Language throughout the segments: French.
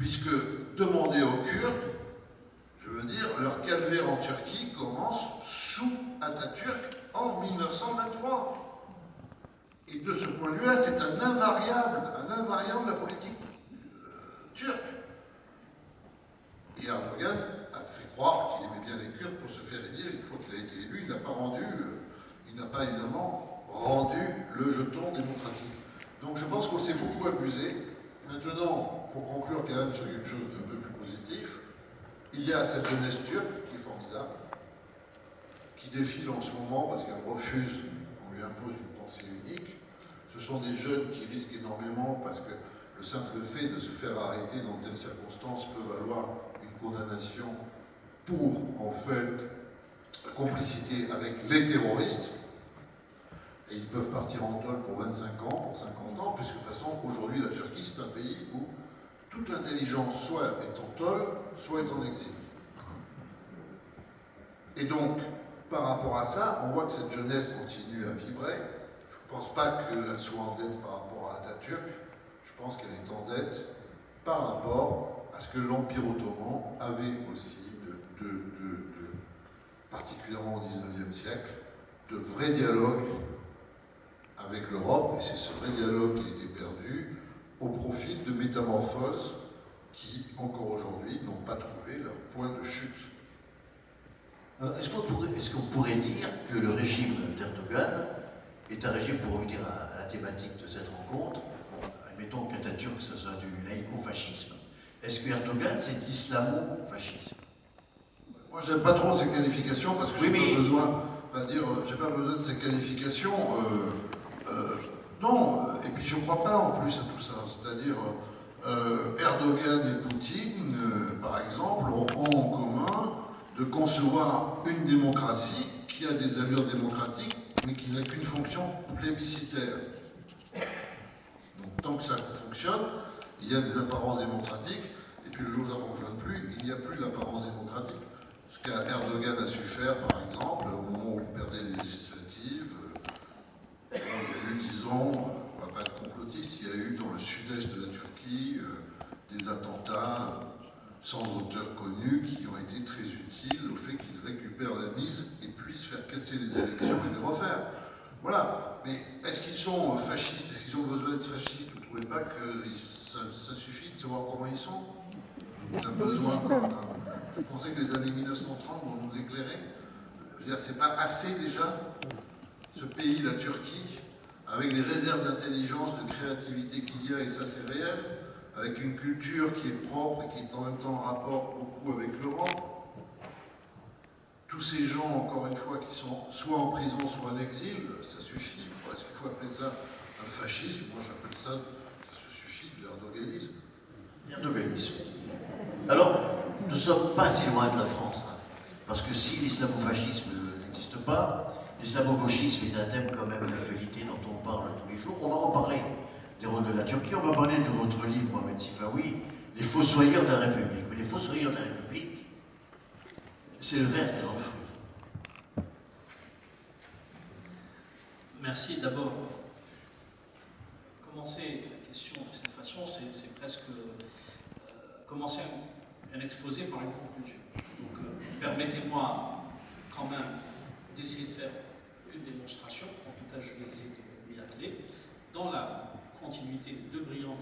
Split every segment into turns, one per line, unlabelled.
Puisque demander aux Kurdes, je veux dire, leur calvaire en Turquie commence sous Atatürk en 1923. Et de ce point de vue-là, c'est un invariant de la politique turque. Et Erdogan a fait croire qu'il aimait bien les Kurdes pour se faire élire. Une fois qu'il a été élu, il n'a pas évidemment rendu le jeton démocratique. Donc je pense qu'on s'est beaucoup abusé. Maintenant, pour conclure quand même sur quelque chose d'un peu plus positif, il y a cette jeunesse turque qui est formidable, qui défile en ce moment parce qu'elle refuse qu'on lui impose une pensée unique. Ce sont des jeunes qui risquent énormément parce que le simple fait de se faire arrêter dans telles circonstances peut valoir une condamnation pour, en fait, complicité avec les terroristes. Et ils peuvent partir en tôle pour 25 ans, pour 50 ans, puisque de toute façon, aujourd'hui, la Turquie, c'est un pays où toute l'intelligence soit est en tôle, soit est en exil. Et donc, par rapport à ça, on voit que cette jeunesse continue à vibrer. Je ne pense pas qu'elle soit en dette par rapport à Atatürk. Je pense qu'elle est en dette par rapport à ce que l'Empire ottoman avait aussi, particulièrement au XIXe siècle, de vrais dialogues avec l'Europe, et c'est ce vrai dialogue qui a été perdu au profit de métamorphoses qui, encore aujourd'hui, n'ont pas trouvé leur point de chute.
Est-ce qu'on pourrait dire que le régime d'Erdogan est un régime, pour revenir à la thématique de cette rencontre, bon, admettons qu'Atatürk, que ce soit du laïco-fascisme, est-ce que Erdogan, c'est l'islamo-fascisme?
Moi, j'aime pas trop ces qualifications parce que j'ai pas besoin, j'ai pas besoin de ces qualifications. Non, et puis je ne crois pas en plus à tout ça. C'est-à-dire, Erdogan et Poutine, par exemple, ont en commun de concevoir une démocratie qui a des allures démocratiques, mais qui n'a qu'une fonction plébiscitaire. Donc tant que ça fonctionne, il y a des apparences démocratiques, et puis le jour où ça ne fonctionne plus, il n'y a plus d'apparence démocratique. Ce qu'Erdogan a su faire, par exemple, au moment où il perdait les législatives, il y a eu, disons, on ne va pas être complotiste, il y a eu dans le sud-est de la Turquie des attentats sans auteur connu qui ont été très utiles au fait qu'ils récupèrent la mise et puissent faire casser les élections et les refaire. Voilà. Mais est-ce qu'ils sont fascistes? Est-ce qu'ils ont besoin d'être fascistes? Vous ne trouvez pas que ça suffit de savoir comment ils sont? On a besoin. Vous pensez que les années 1930 vont nous éclairer? Je veux dire, c'est pas assez déjà? Ce pays, la Turquie, avec les réserves d'intelligence, de créativité qu'il y a, et ça c'est réel, avec une culture qui est propre et qui est en même temps en rapport beaucoup avec l'Europe. Tous ces gens, encore une fois, qui sont soit en prison, soit en exil, ça suffit. Est-ce qu'il faut appeler ça un fascisme? Moi j'appelle ça, ça suffit, de l'erdoganisme.
L'erdoganisme. Alors, nous ne sommes pas si loin de la France, hein, parce que si l'islamo-fascisme n'existe pas, l'islamo-gauchisme est un thème quand même d'actualité dont on parle tous les jours. On va en parler des rôles de la Turquie, on va parler de votre livre, Mohamed Sifawi, Les fossoyeurs de la République. Mais les fossoyeurs de la République, c'est le verre qui est dans le fruit.
Merci. D'abord, commencer la question de cette façon, c'est presque commencer un exposé par une conclusion. Donc, permettez-moi quand même d'essayer de faire une démonstration, en tout cas je vais essayer de m'y atteler, dans la continuité de deux brillantes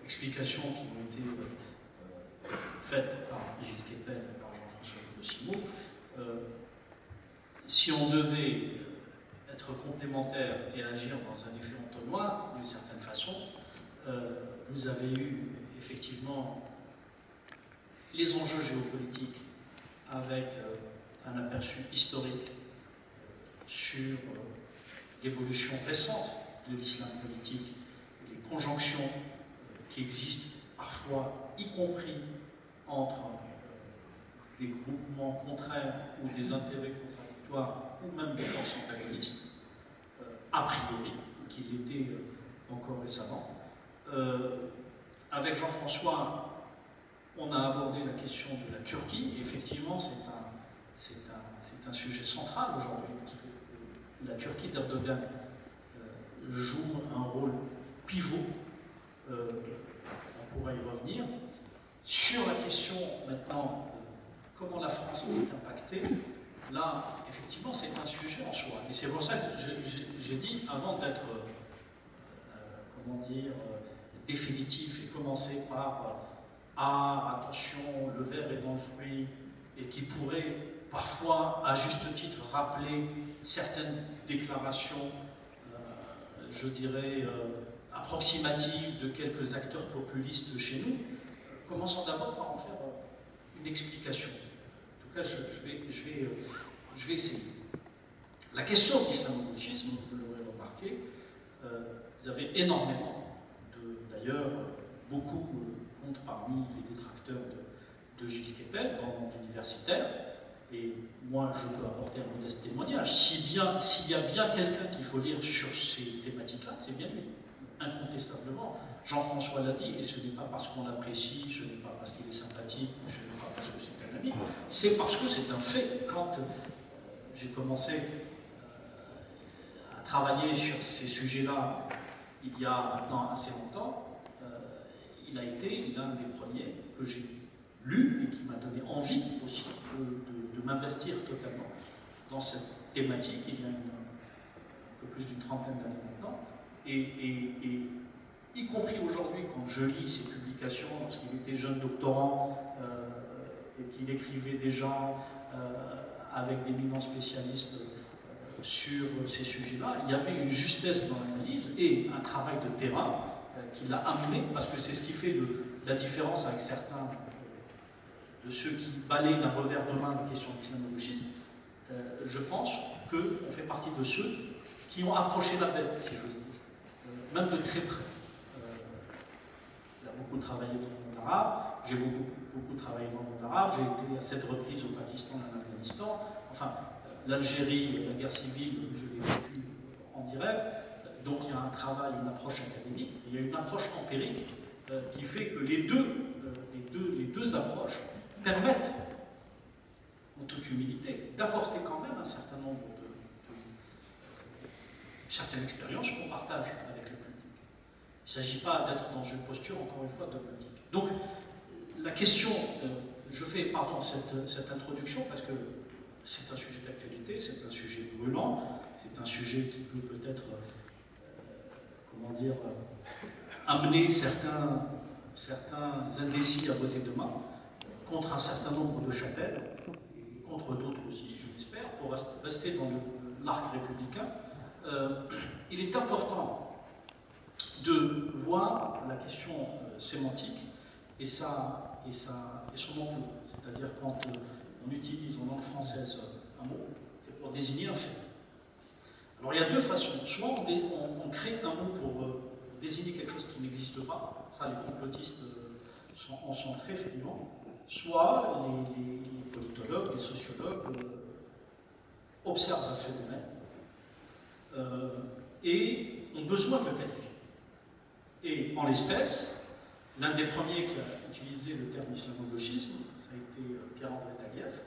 explications qui ont été faites par Gilles Kepel et par Jean-François Cosimo. Si on devait être complémentaire et agir dans un effet entonnoir, d'une certaine façon, vous avez eu effectivement les enjeux géopolitiques avec un aperçu historique sur l'évolution récente de l'islam politique, les conjonctions qui existent parfois, y compris entre des groupements contraires ou des intérêts contradictoires ou même des forces antagonistes, a priori, qu'il était encore récemment. Avec Jean-François, on a abordé la question de la Turquie, et effectivement c'est un sujet central aujourd'hui. La Turquie d'Erdogan joue un rôle pivot liberté, là, effectivement, c'est un sujet en soi. Et c'est pour ça que j'ai dit, avant d'être, comment dire, définitif et commencer par ah, attention, le verre est dans le fruit, et qui pourrait parfois, à juste titre, rappeler certaines déclarations, je dirais, approximatives de quelques acteurs populistes chez nous, commençons d'abord par en faire une explication. En tout cas, je vais essayer. La question de l'islamo-gauchisme, vous l'aurez remarqué, vous avez énormément, d'ailleurs, beaucoup comptent parmi les détracteurs de Gilles Kepel dans le monde universitaire, et moi je peux apporter un modeste témoignage. S'il y a bien quelqu'un qu'il faut lire sur ces thématiques-là, c'est bien lui, incontestablement. Jean-François l'a dit, et ce n'est pas parce qu'on l'apprécie, ce n'est pas parce qu'il est sympathique, ce n'est pas parce que c'est un ami, c'est parce que c'est un fait. Quand j'ai commencé à travailler sur ces sujets-là il y a maintenant assez longtemps, il a été l'un des premiers que j'ai lu et qui m'a donné envie aussi de m'investir totalement dans cette thématique il y a un peu plus d'une trentaine d'années maintenant. Et y compris aujourd'hui, quand je lis ses publications, lorsqu'il était jeune doctorant et qu'il écrivait déjà avec d'éminents spécialistes sur ces sujets-là, il y avait une justesse dans l'analyse et un travail de terrain qui l'a amené, parce que c'est ce qui fait la différence avec certains de ceux qui balayent d'un revers de main la question de l'islamo-gauchisme. Je pense qu'on fait partie de ceux qui ont approché la bête, si j'ose dire, même de très près. Il a beaucoup travaillé dans le monde arabe, j'ai beaucoup travaillé dans le monde arabe, j'ai été à 7 reprises au Pakistan et en Afghanistan, enfin, l'Algérie, la guerre civile, je l'ai vécu en direct. Donc il y a un travail, une approche académique, et il y a une approche empirique qui fait que les deux approches permettent, en toute humilité, d'apporter quand même un certain nombre certaines expériences qu'on partage avec le public. Il ne s'agit pas d'être dans une posture, encore une fois, dogmatique. Donc la question, je fais cette introduction parce que c'est un sujet d'actualité, c'est un sujet brûlant, c'est un sujet qui peut peut-être comment dire, amener certains indécis à voter demain, contre un certain nombre de chapelles, et contre d'autres aussi, je l'espère, pour rester dans l'arc républicain. Il est important de voir la question sémantique et son ampleur. C'est-à-dire quand on utilise en langue française un mot, c'est pour désigner un fait. Alors il y a deux façons. Soit on crée un mot pour désigner quelque chose qui n'existe pas, ça les complotistes en sont très friands, soit les politologues, les sociologues observent un phénomène et ont besoin de le qualifier. Et en l'espèce, l'un des premiers qui a utilisé le terme islamo-gauchisme, ça a été Pierre-André Taguieff,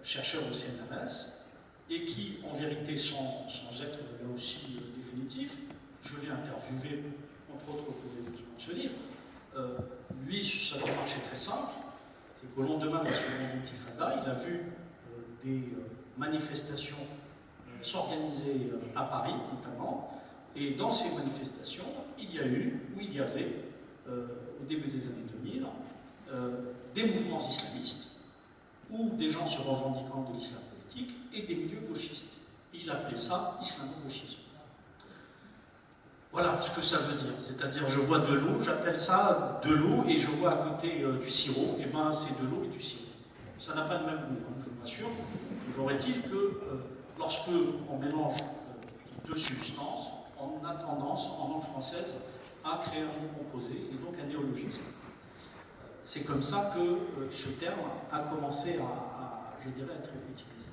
chercheur au CNRS, et qui, en vérité, sans être là aussi définitif, je l'ai interviewé, entre autres, pour l'édition de ce livre, lui, sa démarche est très simple, c'est qu'au lendemain de la seconde intifada, il a vu des manifestations s'organiser à Paris, notamment, et dans ces manifestations, il y avait, au début des années 2000, des mouvements islamistes, ou des gens se revendiquant de l'islam politique, et des milieux gauchistes. Il appelait ça islamo-gauchisme. Voilà ce que ça veut dire. C'est-à-dire, je vois de l'eau, j'appelle ça de l'eau, et je vois à côté du sirop, et bien c'est de l'eau et du sirop. Ça n'a pas le même goût, hein, je vous rassure. Toujours est-il que lorsque on mélange deux substances, on a tendance, en langue française, à créer un mot composé, et donc un néologisme. C'est comme ça que ce terme a commencé à, je dirais, être utilisé.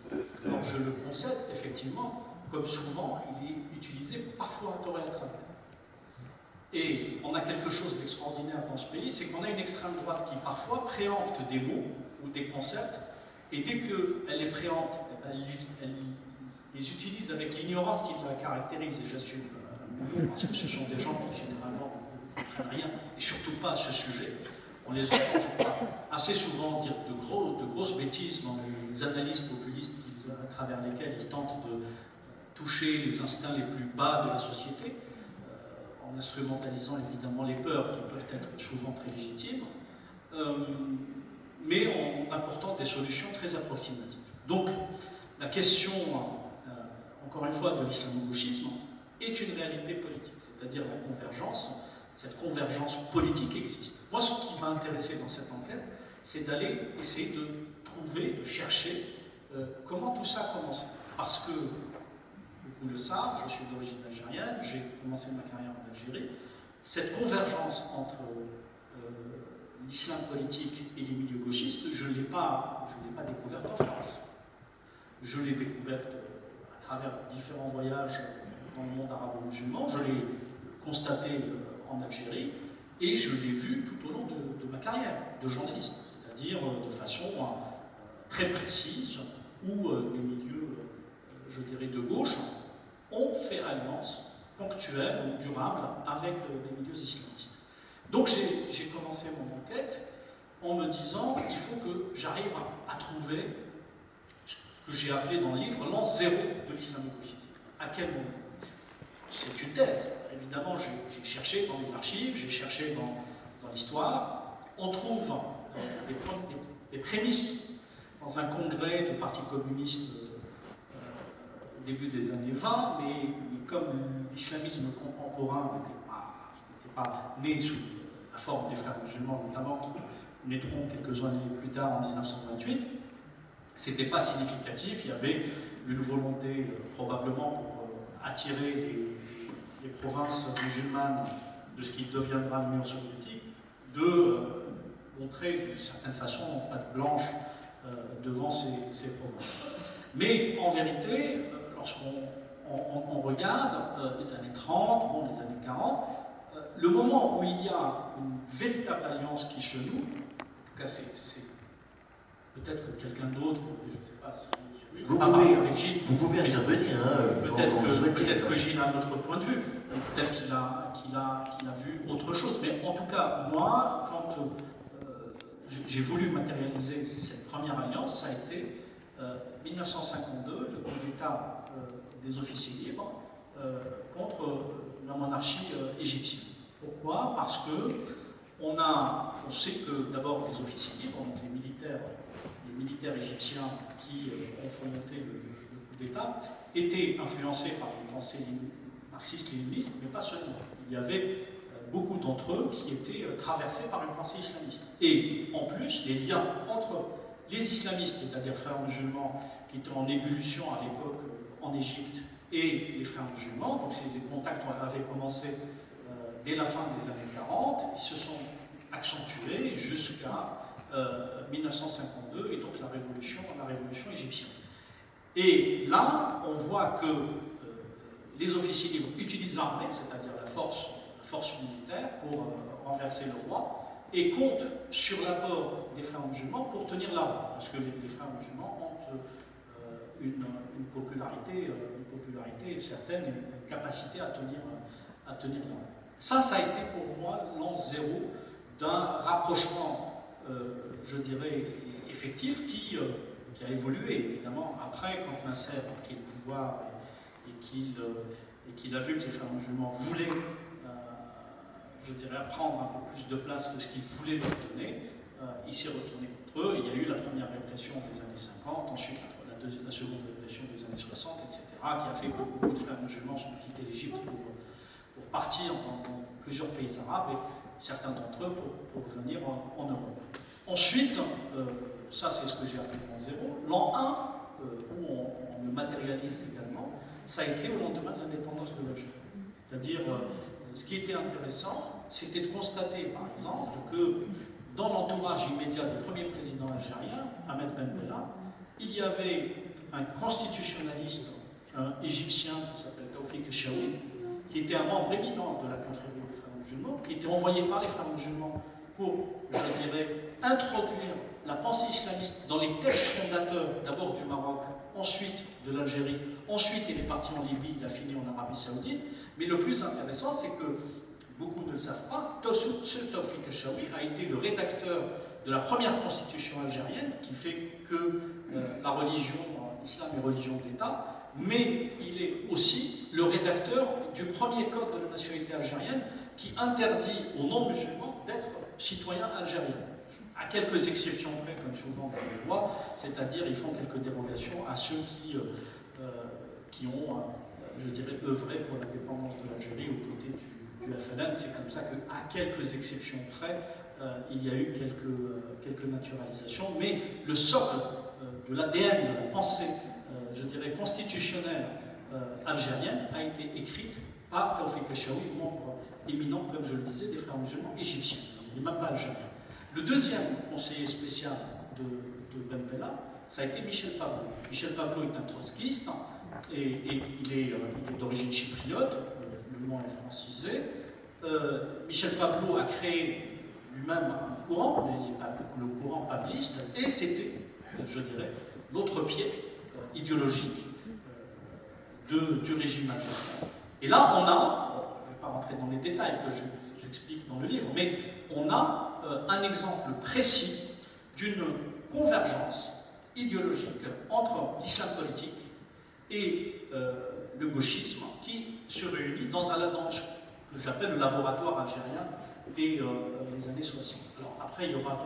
Alors je le concède, effectivement, comme souvent, il est utilisé parfois à tort et à travers. Et on a quelque chose d'extraordinaire dans ce pays, c'est qu'on a une extrême droite qui parfois préempte des mots ou des concepts, et dès qu'elle les préempte, elle les utilise avec l'ignorance qui la caractérise, et j'assume parce que ce sont des gens qui généralement ne comprennent rien, et surtout pas à ce sujet. On les entend, je crois, assez souvent dire de grosses bêtises dans les analyses populistes à travers lesquelles ils tentent de toucher les instincts les plus bas de la société, en instrumentalisant évidemment les peurs qui peuvent être souvent très légitimes, mais en apportant des solutions très approximatives. Donc, la question, encore une fois, de l'islamo-gauchisme est une réalité politique, c'est-à-dire la convergence. Cette convergence politique existe. Moi, ce qui m'a intéressé dans cette enquête, c'est d'aller essayer de trouver, de chercher comment tout ça a commencé. Parce que, beaucoup le savent, je suis d'origine algérienne, j'ai commencé ma carrière en Algérie. Cette convergence entre l'islam politique et les milieux gauchistes, je ne l'ai pas découverte en France. Je l'ai découverte à travers différents voyages dans le monde arabo-musulman, je l'ai constaté en Algérie, et je l'ai vu tout au long de ma carrière de journaliste, c'est-à-dire de façon très précise, où des milieux, je dirais, de gauche ont fait alliance ponctuelle ou durable avec des milieux islamistes. Donc j'ai commencé mon enquête en me disant il faut que j'arrive à trouver ce que j'ai appelé dans le livre l'an zéro de l'islamo-gauchisme. À quel moment? C'est une thèse. Évidemment, j'ai cherché dans les archives, j'ai cherché dans l'histoire. On trouve des prémices dans un congrès du Parti communiste au début des années 20, mais comme l'islamisme contemporain n'était pas né sous la forme des frères musulmans, notamment, qui naîtront quelques années plus tard, en 1928, c'était pas significatif. Il y avait une volonté, probablement, pour attirer les provinces musulmanes de ce qui deviendra l'Union soviétique, de montrer d'une certaine façon patte blanche devant ces provinces. Mais en vérité, lorsqu'on regarde les années 30, bon, les années 40, le moment où il y a une véritable alliance qui se noue, en tout cas c'est peut-être que quelqu'un d'autre, je ne sais pas si...
Vous pouvez intervenir.
Peut-être que Gilles a un autre point de vue. Peut-être qu'il a vu autre chose. Mais en tout cas, moi, quand j'ai voulu matérialiser cette première alliance, ça a été 1952, le coup d'État des officiers libres contre la monarchie égyptienne. Pourquoi? Parce que on sait que d'abord les officiers libres, donc les militaires égyptiens qui ont fomenté le coup d'État, étaient influencés par une pensée marxiste-léniniste, mais pas seulement. Il y avait beaucoup d'entre eux qui étaient traversés par une pensée islamiste. Et en plus, les liens entre les islamistes, c'est-à-dire frères musulmans qui étaient en ébullition à l'époque en Égypte, et les frères musulmans, donc des contacts avaient commencé dès la fin des années 40, ils se sont accentués jusqu'à 1952, et donc la révolution égyptienne. Et là, on voit que les officiers libres utilisent l'armée, c'est-à-dire la force militaire, pour renverser le roi, et comptent sur l'apport des frères musulmans pour tenir la route, parce que les frères musulmans ont une popularité certaine, une capacité à tenir la route. Ça a été pour moi l'an zéro d'un rapprochement, je dirais, effectif qui a évolué, évidemment, après, quand Nasser a pris le pouvoir et qu'il a vu que les frères musulmans voulaient, je dirais, prendre un peu plus de place que ce qu'ils voulaient leur donner, il s'est retourné contre eux. Il y a eu la première répression des années 50, ensuite la seconde répression des années 60, etc., qui a fait que beaucoup de frères musulmans ont quitté l'Égypte pour partir dans plusieurs pays arabes, et certains d'entre eux pour venir en Europe. Ensuite, ça c'est ce que j'ai appelé l'an zéro. L'an 1, où on le matérialise également, ça a été au lendemain de l'indépendance de l'Algérie. C'est-à-dire, ce qui était intéressant, c'était de constater, par exemple, que dans l'entourage immédiat du premier président algérien, Ahmed Ben Bella, il y avait un constitutionnaliste égyptien qui s'appelle Taoufik Chaoui, qui était un membre éminent de la confrérie des frères musulmans, qui était envoyé par les frères musulmans pour, je dirais, introduire la pensée islamiste dans les textes fondateurs, d'abord du Maroc, ensuite de l'Algérie, ensuite il est parti en Libye, il a fini en Arabie Saoudite. Mais le plus intéressant, c'est que beaucoup ne le savent pas, ce Tawfiq Achaoui a été le rédacteur de la première constitution algérienne, qui fait que la religion, l'islam est religion d'État, mais il est aussi le rédacteur du premier code de la nationalité algérienne qui interdit aux non-musulmans d'être citoyens algériens. À quelques exceptions près, comme souvent dans les lois, c'est-à-dire ils font quelques dérogations à ceux qui ont, je dirais, œuvré pour l'indépendance de l'Algérie aux côtés du FLN. C'est comme ça qu'à quelques exceptions près, il y a eu quelques naturalisations, mais le socle de l'ADN, de la pensée, je dirais, constitutionnelle algérienne a été écrite par Tawfiq Achaoui, membre éminent, comme je le disais, des frères musulmans égyptiens. Il n'est même pas algérien. Le deuxième conseiller spécial de Ben Bella, ça a été Michel Pablo. Michel Pablo est un trotskiste et il est d'origine chypriote, le nom est francisé. Michel Pablo a créé lui-même un courant, le courant pabliste, et c'était, je dirais, l'autre pied idéologique du régime algérien. Et là, on a, je ne vais pas rentrer dans les détails que j'explique dans le livre, mais on a un exemple précis d'une convergence idéologique entre l'islam politique et le gauchisme qui se réunit dans ce que j'appelle le laboratoire algérien des années 60. Alors après, il y aura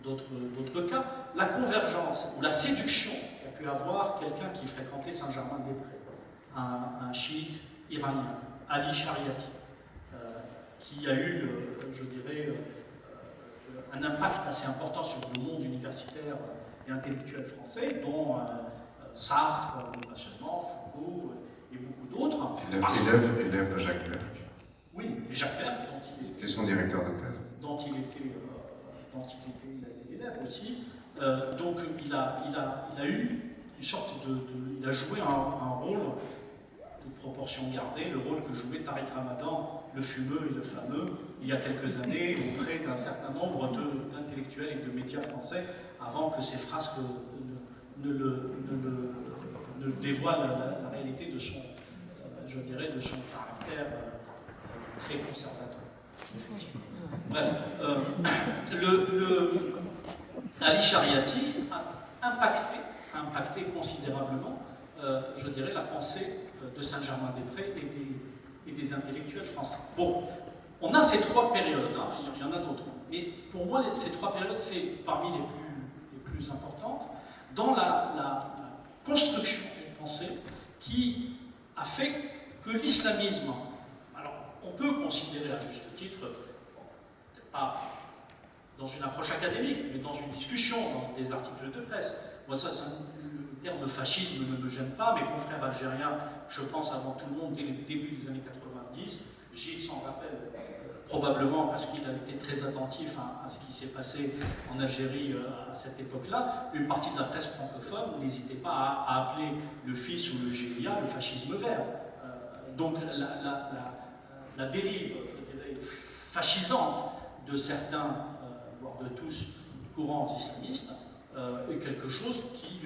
d'autres cas. La convergence ou la séduction qu'a pu avoir quelqu'un qui fréquentait Saint-Germain-des-Prés, un chiite iranien, Ali Shariati, qui a eu, je dirais, un impact assez important sur le monde universitaire et intellectuel français, dont Sartre, pas seulement, Foucault et beaucoup d'autres.
Élève de Jacques Berck.
Oui, et Jacques Berck,
qui était son directeur de thèse.
Dont il était élève aussi. Donc il a eu une sorte il a joué un rôle de proportion gardée, le rôle que jouait Tariq Ramadan, le fumeux et le fameux, il y a quelques années, auprès d'un certain nombre d'intellectuels et de médias français, avant que ces frasques ne dévoilent la réalité de son, je dirais, de son caractère très conservateur, effectivement. Bref, Ali Shariati a impacté considérablement, je dirais, la pensée de Saint-Germain-des-Prés et des intellectuels français. Bon, on a ces trois périodes, hein, il y en a d'autres, mais pour moi, ces trois périodes, c'est parmi les plus importantes dans la construction d'une pensée qui a fait que l'islamisme, alors on peut considérer à juste titre, peut-être pas dans une approche académique, mais dans une discussion, dans des articles de presse. Moi, le terme fascisme ne me gêne pas. Mes confrères algériens, je pense avant tout le monde, dès le début des années 90, Gilles s'en rappelle probablement parce qu'il a été très attentif à ce qui s'est passé en Algérie à cette époque-là. Une partie de la presse francophone n'hésitait pas à appeler le fils ou le GIA le fascisme vert. Donc la dérive, je dirais, fascisante de certains, voire de tous, courants islamistes, est quelque chose qui,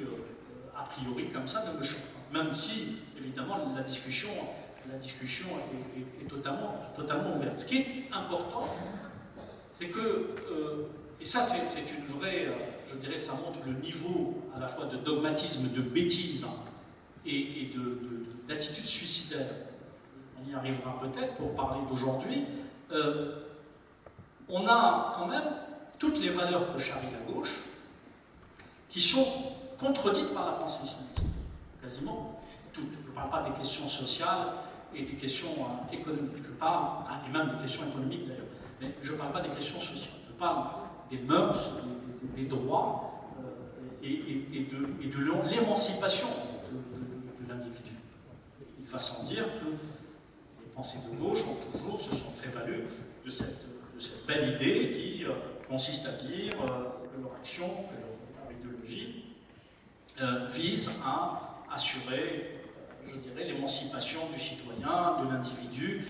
a priori, comme ça, ne me choque pas. Même si, évidemment, la discussion est totalement ouverte. Ce qui est important, c'est que, et ça c'est une vraie, je dirais, ça montre le niveau à la fois de dogmatisme, de bêtise et d'attitude suicidaire. On y arrivera peut-être pour parler d'aujourd'hui. On a quand même toutes les valeurs que charrie la gauche qui sont contredites par la pensée islamiste. Quasiment toutes. Je ne parle pas des questions sociales et des questions économiques. Je parle, et même des questions économiques d'ailleurs, mais je ne parle pas des questions sociales. Je parle des mœurs, des droits et de l'émancipation de l'individu. Il va sans dire que les pensées de gauche se sont prévalues de cette belle idée qui consiste à dire que leur action, que leur idéologie vise à assurer, je dirais, l'émancipation du citoyen, de l'individu,